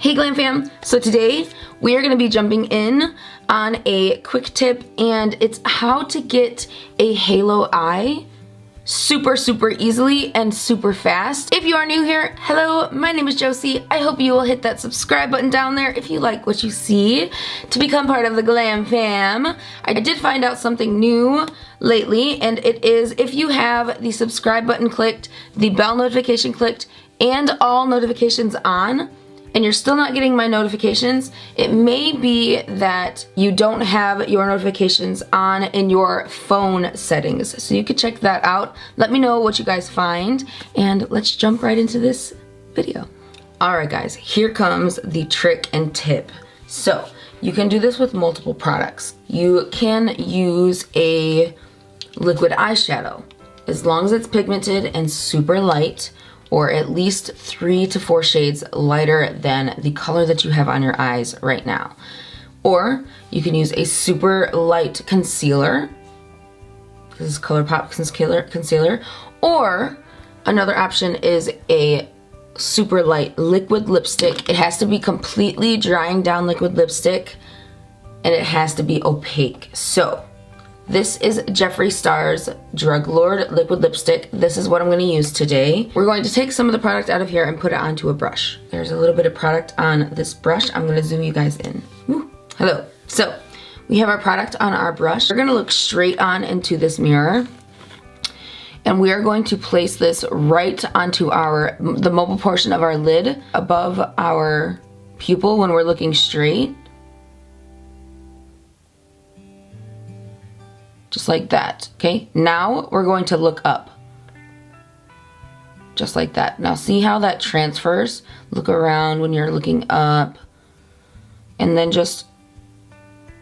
Hey Glamfam! So today we are going to be jumping in on a quick tip, and it's how to get a halo eye super easily and super fast. If you are new here, hello, my name is Josie. I hope you will hit that subscribe button down there if you like what you see to become part of the Glamfam. I did find out something new lately, and it is if you have the subscribe button clicked, the bell notification clicked, and all notifications on, and you're still not getting my notifications, it may be that you don't have your notifications on in your phone settings. So you could check that out. Let me know what you guys find, and let's jump right into this video. Alright guys, here comes the trick and tip. So you can do this with multiple products. You can use a liquid eyeshadow as long as it's pigmented and super light, or at least 3 to 4 shades lighter than the color that you have on your eyes right now. Or you can use a super light concealer. This is ColourPop concealer. Or another option is a super light liquid lipstick. It has to be completely drying down liquid lipstick, and it has to be opaque. So this is Jeffree Star's Drug Lord liquid lipstick. This is what I'm going to use today. We're going to take some of the product out of here and put it onto a brush. There's a little bit of product on this brush. I'm going to zoom you guys in. Woo. Hello. So we have our product on our brush. We're going to look straight on into this mirror, and we are going to place this right onto the mobile portion of our lid above our pupil when we're looking straight. Just like that, okay? Now we're going to look up. Just like that. Now see how that transfers? Look around when you're looking up. And then just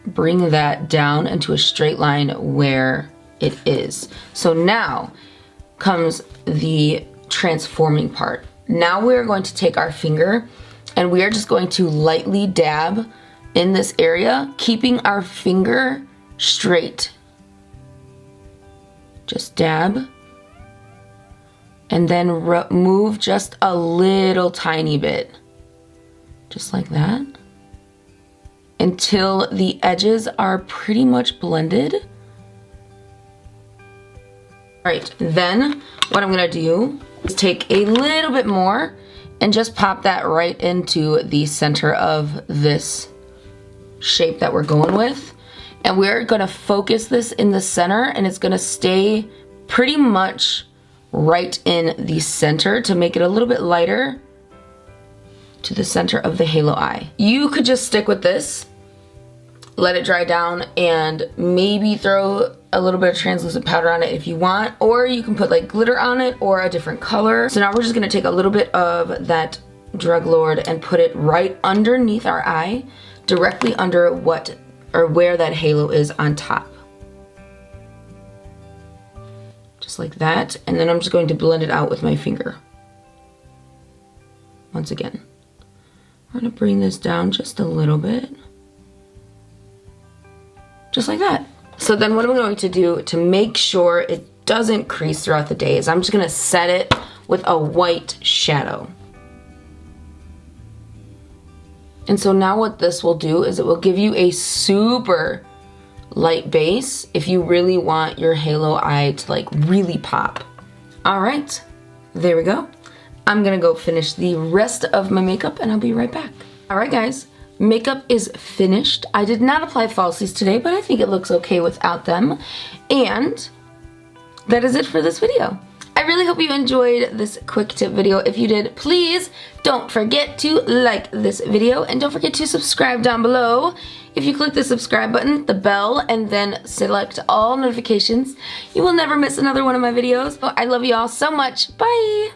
bring that down into a straight line where it is. So now comes the transforming part. Now we're going to take our finger and we are just going to lightly dab in this area, keeping our finger straight. Just dab, and then move just a little tiny bit, just like that, until the edges are pretty much blended. Alright, then what I'm gonna do is take a little bit more and just pop that right into the center of this shape that we're going with. And we're gonna focus this in the center, and it's gonna stay pretty much right in the center to make it a little bit lighter to the center of the halo eye. You could just stick with this, let it dry down, and maybe throw a little bit of translucent powder on it if you want, or you can put like glitter on it or a different color. So now we're just gonna take a little bit of that Drug Lord and put it right underneath our eye, directly under where that halo is on top. Just like that. And then I'm just going to blend it out with my finger. Once again. I'm going to bring this down just a little bit. Just like that. So then what I'm going to do to make sure it doesn't crease throughout the day is I'm just going to set it with a white shadow. And so now what this will do is it will give you a super light base if you really want your halo eye to like really pop. All right, there we go. I'm gonna go finish the rest of my makeup and I'll be right back. All right guys, makeup is finished. I did not apply falsies today, but I think it looks okay without them. And that is it for this video. I really hope you enjoyed this quick tip video. If you did, please don't forget to like this video, and don't forget to subscribe down below. If you click the subscribe button, the bell, and then select all notifications, you will never miss another one of my videos. I love you all so much. Bye!